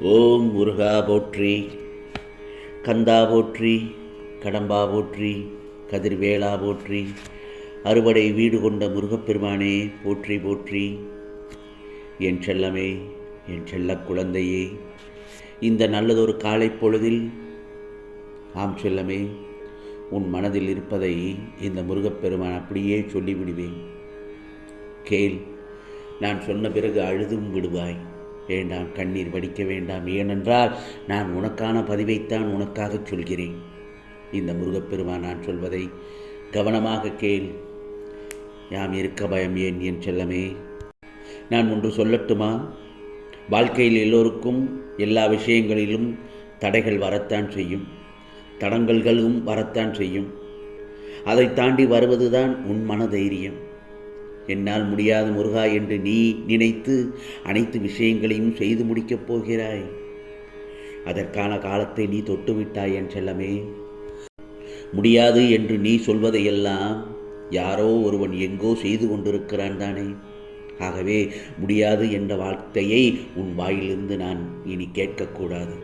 ஓம் முருகா போற்றி, கந்தா போற்றி, கடம்பா போற்றி, கதிர்வேளா போற்றி, அறுபடை வீடு கொண்ட முருகப்பெருமானே போற்றி போற்றி. என் செல்லமே, என் செல்ல குழந்தையே, இந்த நல்லதொரு காலை பொழுதில் ஆம் செல்லமே, உன் மனதில் இருப்பதை இந்த முருகப்பெருமான் அப்படியே சொல்லிவிடுவேன். கேள், நான் சொன்ன பிறகு அழுதும் விடுவாய். வேண்டாம், கண்ணீர் வடிக்க வேண்டாம். ஏனென்றால் நான் உனக்கான பதிவைத்தான் உனக்காக சொல்கிறேன். இந்த முருகப்பெருமான் நான் சொல்வதை கவனமாக கேள். யாம் இருக்க பயம் ஏன் என் செல்லமே? நான் ஒன்று சொல்லட்டுமா? வாழ்க்கையில் எல்லோருக்கும் எல்லா விஷயங்களிலும் தடைகள் வரத்தான் செய்யும், தடங்கல்களும் வரத்தான் செய்யும். அதை தாண்டி வருவதுதான் உன் மன தைரியம். என்னால் முடியாத முருகா என்று நீ நினைத்து அனைத்து விஷயங்களையும் செய்து முடிக்கப் போகிறாய். அதற்கான காலத்தை நீ தொட்டுவிட்டாய் என் செல்லமே. முடியாது என்று நீ சொல்வதையெல்லாம் யாரோ ஒருவன் எங்கோ செய்து கொண்டிருக்கிறான் தானே. ஆகவே முடியாது என்ற வார்த்தையை உன் வாயிலிருந்து நான் இனி கேட்கக்கூடாது.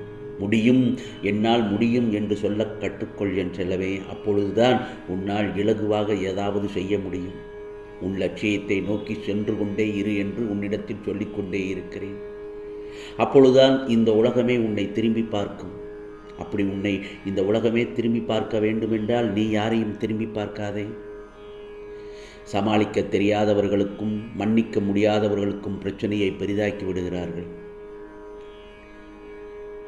முடியும், என்னால் முடியும் என்று சொல்ல கற்றுக்கொள் என் செல்லவே. அப்பொழுதுதான் உன்னால் இலகுவாக ஏதாவது செய்ய முடியும். உன் லட்சியத்தை நோக்கி சென்று கொண்டே இரு என்று உன்னிடத்தில் சொல்லிக்கொண்டே இருக்கிறேன். அப்பொழுதுதான் இந்த உலகமே உன்னை திரும்பி பார்க்கும். அப்படி உன்னை இந்த உலகமே திரும்பி பார்க்க வேண்டுமென்றால் நீ யாரையும் திரும்பி பார்க்காதே. சமாளிக்க தெரியாதவர்களுக்கும் மன்னிக்க முடியாதவர்களுக்கும் பிரச்சனையை பெரிதாக்கி விடுகிறார்கள்.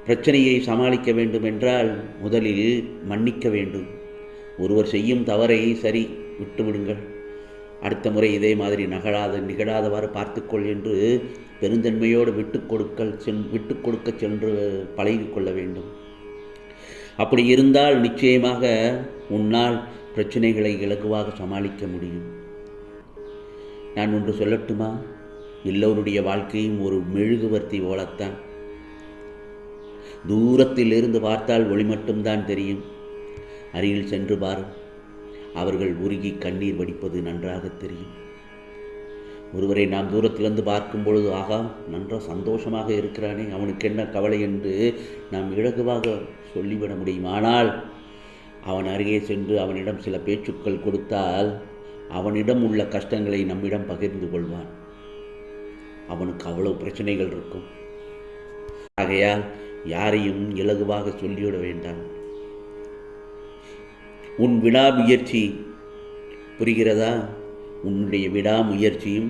பிரச்சனையை சமாளிக்க வேண்டுமென்றால் முதலில் மன்னிக்க வேண்டும். ஒருவர் செய்யும் தவறை சரி விட்டுவிடுங்கள், அடுத்த முறை இதே மாதிரி நிகழாதவாறு பார்த்துக்கொள் என்று பெருந்தன்மையோடு விட்டு கொடுக்க சென்று பழகிக்கொள்ள வேண்டும். அப்படி இருந்தால் நிச்சயமாக உன்னால் பிரச்சனைகளை இலகுவாக சமாளிக்க முடியும். நான் ஒன்று சொல்லட்டுமா? எல்லோருடைய வாழ்க்கையும் ஒரு மெழுகுவர்த்தி போலத்தான். தூரத்தில் இருந்து பார்த்தால் ஒளி மட்டும்தான் தெரியும். அருகில் சென்று பார், அவர்கள் உருகி கண்ணீர் வடிப்பது நன்றாக தெரியும். ஒருவரை நாம் தூரத்திலிருந்து பார்க்கும் பொழுது, ஆகா நன்றாக சந்தோஷமாக இருக்கிறானே, அவனுக்கு என்ன கவலை என்று நாம் இலகுவாக சொல்லிவிட முடியும். ஆனால் அவன் அருகே சென்று அவனிடம் சில பேச்சுக்கள் கொடுத்தால் அவனிடம் உள்ள கஷ்டங்களை நம்மிடம் பகிர்ந்து கொள்வான். அவனுக்கு அவ்வளவு பிரச்சனைகள் இருக்கும். ஆகையால் யாரையும் இலகுவாக சொல்லிவிட வேண்டாம். உன் விடாமுயற்சி புரிகிறதா? உன்னுடைய விடாமுயற்சியும்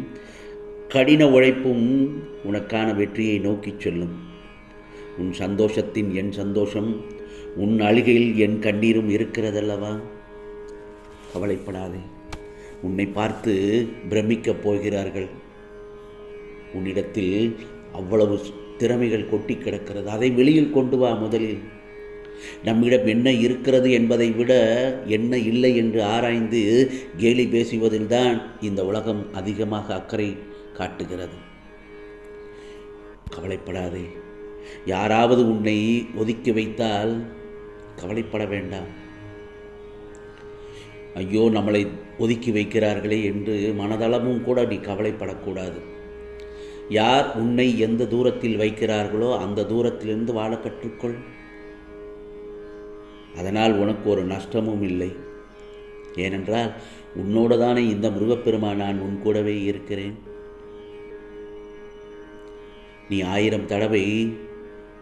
கடின உழைப்பும் உனக்கான வெற்றியை நோக்கி செல்லும். உன் சந்தோஷத்தின் என் சந்தோஷம், உன் அழுகையில் என் கண்ணீரும் இருக்கிறதல்லவா? கவலைப்படாதே. உன்னை பார்த்து பிரமிக்கப் போகிறார்கள். உன்னிடத்தில் அவ்வளவு திறமைகள் கொட்டி கிடக்கிறது. அதை வெளியில் கொண்டு வா. முதலில் நம்மிடம் என்ன இருக்கிறது என்பதை விட என்ன இல்லை என்று ஆராய்ந்து கேலி பேசுவதில்தான் இந்த உலகம் அதிகமாக அக்கறை காட்டுகிறது. கவலைப்படாதே. யாராவது உன்னை ஒதுக்கி வைத்தால் கவலைப்பட வேண்டாம். ஐயோ நம்மளை ஒதுக்கி வைக்கிறார்களே என்று மனதளவும் கூட நீ கவலைப்படக்கூடாது. யார் உன்னை எந்த தூரத்தில் வைக்கிறார்களோ அந்த தூரத்திலிருந்து வாழ கற்றுக்கொள். அதனால் உனக்கு ஒரு நஷ்டமும் இல்லை. ஏனென்றால் உன்னோடு தானே இந்த முருகப்பெருமான் நான் உன் கூடவே இருக்கிறேன். நீ 1000 தடவை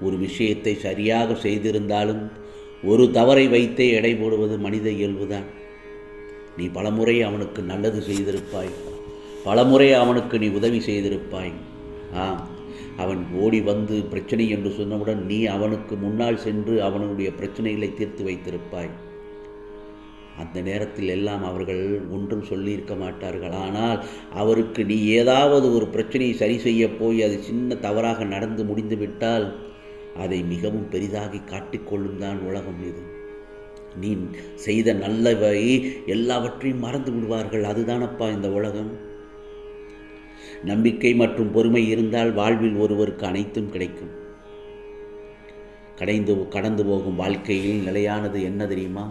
ஒரு விஷயத்தை சரியாக செய்திருந்தாலும் ஒரு தவறை வைத்தே எடை போடுவது மனித இயல்புதான். நீ பலமுறை அவனுக்கு நல்லது செய்திருப்பாய், பலமுறை அவனுக்கு நீ உதவி செய்திருப்பாய். அவன் ஓடி வந்து பிரச்சனை என்று சொன்னவுடன் நீ அவனுக்கு முன்னால் சென்று அவனுடைய பிரச்சனைகளை தீர்த்து வைத்திருப்பாய். அந்த நேரத்தில் எல்லாம் அவர்கள் ஒன்றும் சொல்லியிருக்க மாட்டார்கள். ஆனால் அவருக்கு நீ ஏதாவது ஒரு பிரச்சனையை சரி செய்ய போய் அது சின்ன தவறாக நடந்து முடிந்துவிட்டால் அதை மிகவும் பெரிதாகி காட்டிக்கொள்ளும் தான் உலகம் இது. நீ செய்த நல்லவை எல்லாவற்றையும் மறந்து விடுவார்கள். அதுதானப்பா இந்த உலகம். நம்பிக்கை மற்றும் பொறுமை இருந்தால் வாழ்வில் ஒருவருக்கு அனைத்தும் கிடைக்கும். கடந்து போகும் வாழ்க்கையில் நிலையானது என்ன தெரியுமா?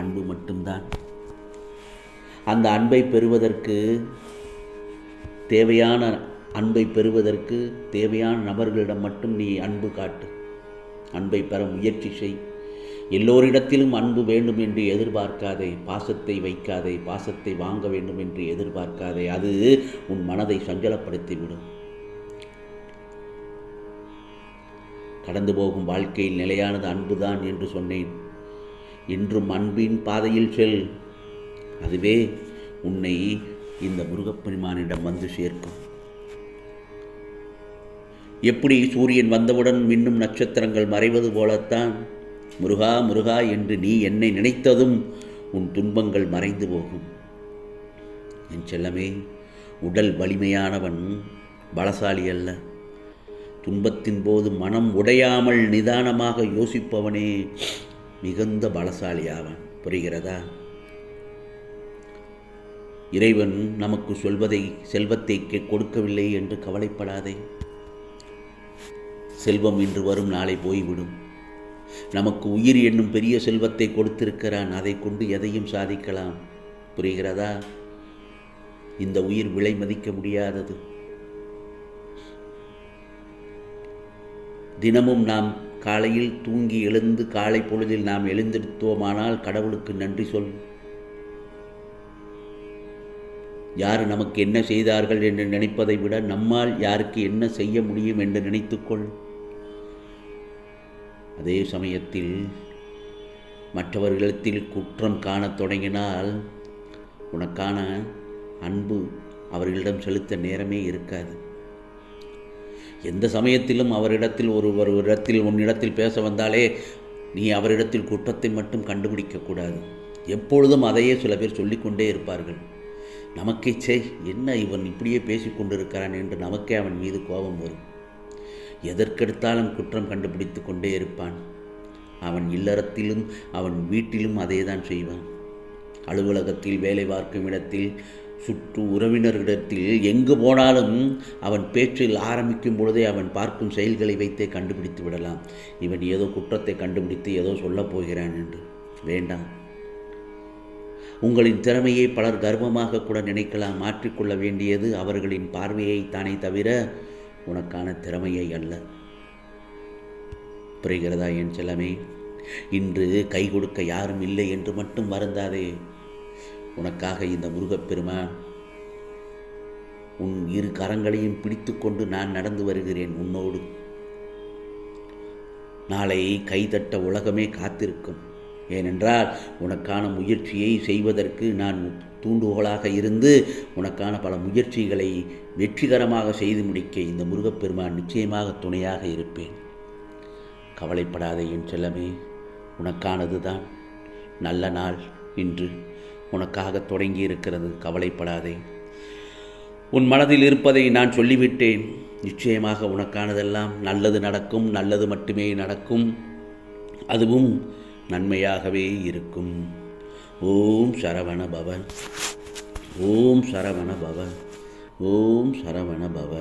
அன்பு மட்டும்தான். அந்த அன்பை பெறுவதற்கு தேவையான அன்பை பெறுவதற்கு தேவையான நபர்களிடம் மட்டும் நீ அன்பு காட்டு. அன்பை பெற முயற்சி செய். எல்லோரிடத்திலும் அன்பு வேண்டும் என்று எதிர்பார்க்காதே. பாசத்தை வைக்காதே. பாசத்தை வாங்க வேண்டும் என்று எதிர்பார்க்காதே. அது உன் மனதை சஞ்சலப்படுத்திவிடும். கடந்து போகும் வாழ்க்கையில் நிலையானது அன்புதான் என்று சொன்னேன். இன்றும் அன்பின் பாதையில் செல். அதுவே உன்னை இந்த முருகப்பெருமானிடம் வந்து சேர்க்கும். எப்படி சூரியன் வந்தவுடன் மின்னும் நட்சத்திரங்கள் மறைவது போலத்தான் முருகா முருகா என்று நீ என்னை நினைத்ததும் உன் துன்பங்கள் மறைந்து போகும். என் செல்லமே, உடல் வலிமையானவன் பலசாலி அல்ல. துன்பத்தின் போது மனம் உடையாமல் நிதானமாக யோசிப்பவனே மிகுந்த பலசாலியாவான். புரிகிறதா? இறைவன் நமக்கு செல்வத்தை கொடுக்கவில்லை என்று கவலைப்படாதே. செல்வம் இன்று வரும், நாளை போய்விடும். நமக்கு உயிர் என்னும் பெரிய செல்வத்தை கொடுத்திருக்கிறான். அதை கொண்டு எதையும் சாதிக்கலாம். புரிகிறதா? இந்த உயிர் விலை மதிக்க முடியாதது. தினமும் நாம் காலையில் தூங்கி எழுந்து காலை பொழுதில் நாம் எழுந்திருத்தோமானால் கடவுளுக்கு நன்றி சொல். யார் நமக்கு என்ன செய்தார்கள் என்று நினைப்பதை விட நம்மால் யாருக்கு என்ன செய்ய முடியும் என்று நினைத்துக்கொள். அதே சமயத்தில் மற்றவர்களிடத்தில் குற்றம் காணத் தொடங்கினால் உனக்கான அன்பு அவர்களிடம் செலுத்த நேரமே இருக்காது. எந்த சமயத்திலும் அவரிடத்தில் உன்னிடத்தில் பேச வந்தாலே நீ அவரிடத்தில் குற்றத்தை மட்டும் கண்டுபிடிக்கக்கூடாது. எப்பொழுதும் அதையே சில பேர் சொல்லிக்கொண்டே இருப்பார்கள். நமக்கே என்ன இவன் இப்படியே பேசிக்கொண்டிருக்கிறான் என்று நமக்கே அவன் மீது கோபம் வரும். எதற்கெடுத்தாலும் குற்றம் கண்டுபிடித்து கொண்டே இருப்பான். அவன் இல்லறத்திலும் அவன் வீட்டிலும் அதே தான் செய்வான். அலுவலகத்தில், வேலை பார்க்கும் இடத்தில், சுற்று உறவினர்களிடத்தில், எங்கு போனாலும் அவன் பேச்சில் ஆரம்பிக்கும் பொழுதே அவன் பார்க்கும் செயல்களை வைத்தே கண்டுபிடித்து விடலாம். இவன் ஏதோ குற்றத்தை கண்டுபிடித்து ஏதோ சொல்லப் போகிறான் என்று. வேண்டாம். உங்களின் திறமையை பலர் கர்வமாக கூட நினைக்கலாம். மாற்றிக்கொள்ள வேண்டியது அவர்களின் பார்வையை தானே தவிர உனக்கான திறமையை அல்ல. புரிகிறதா என் செல்லமே? இன்று கை கொடுக்க யாரும் இல்லை என்று மட்டும் வருந்தாதே. உனக்காக இந்த முருகப்பெருமான் உன் இரு கரங்களையும் பிடித்து கொண்டு நான் நடந்து வருகிறேன் உன்னோடு. நாளை கைதட்ட உலகமே காத்திருக்கும். ஏனென்றால் உனக்கான முயற்சியை செய்வதற்கு நான் தூண்டுகோலாக இருந்து உனக்கான பல முயற்சிகளை வெற்றிகரமாக செய்து முடிக்க இந்த முருகப்பெருமான் நிச்சயமாக துணையாக இருப்பேன். கவலைப்படாதே என் செல்லமே. உனக்கானது தான் நல்ல நாள் இன்று உனக்காக தொடங்கி இருக்கிறது. கவலைப்படாதே. உன் மனதில் இருப்பதை நான் சொல்லிவிட்டேன். நிச்சயமாக உனக்கானதெல்லாம் நல்லது நடக்கும். நல்லது மட்டுமே நடக்கும். அதுவும் நன்மையாகவே இருக்கும். ஓம் சரவண பவ. ஓம் சரவண பவ. ஓம் சரவண பவ.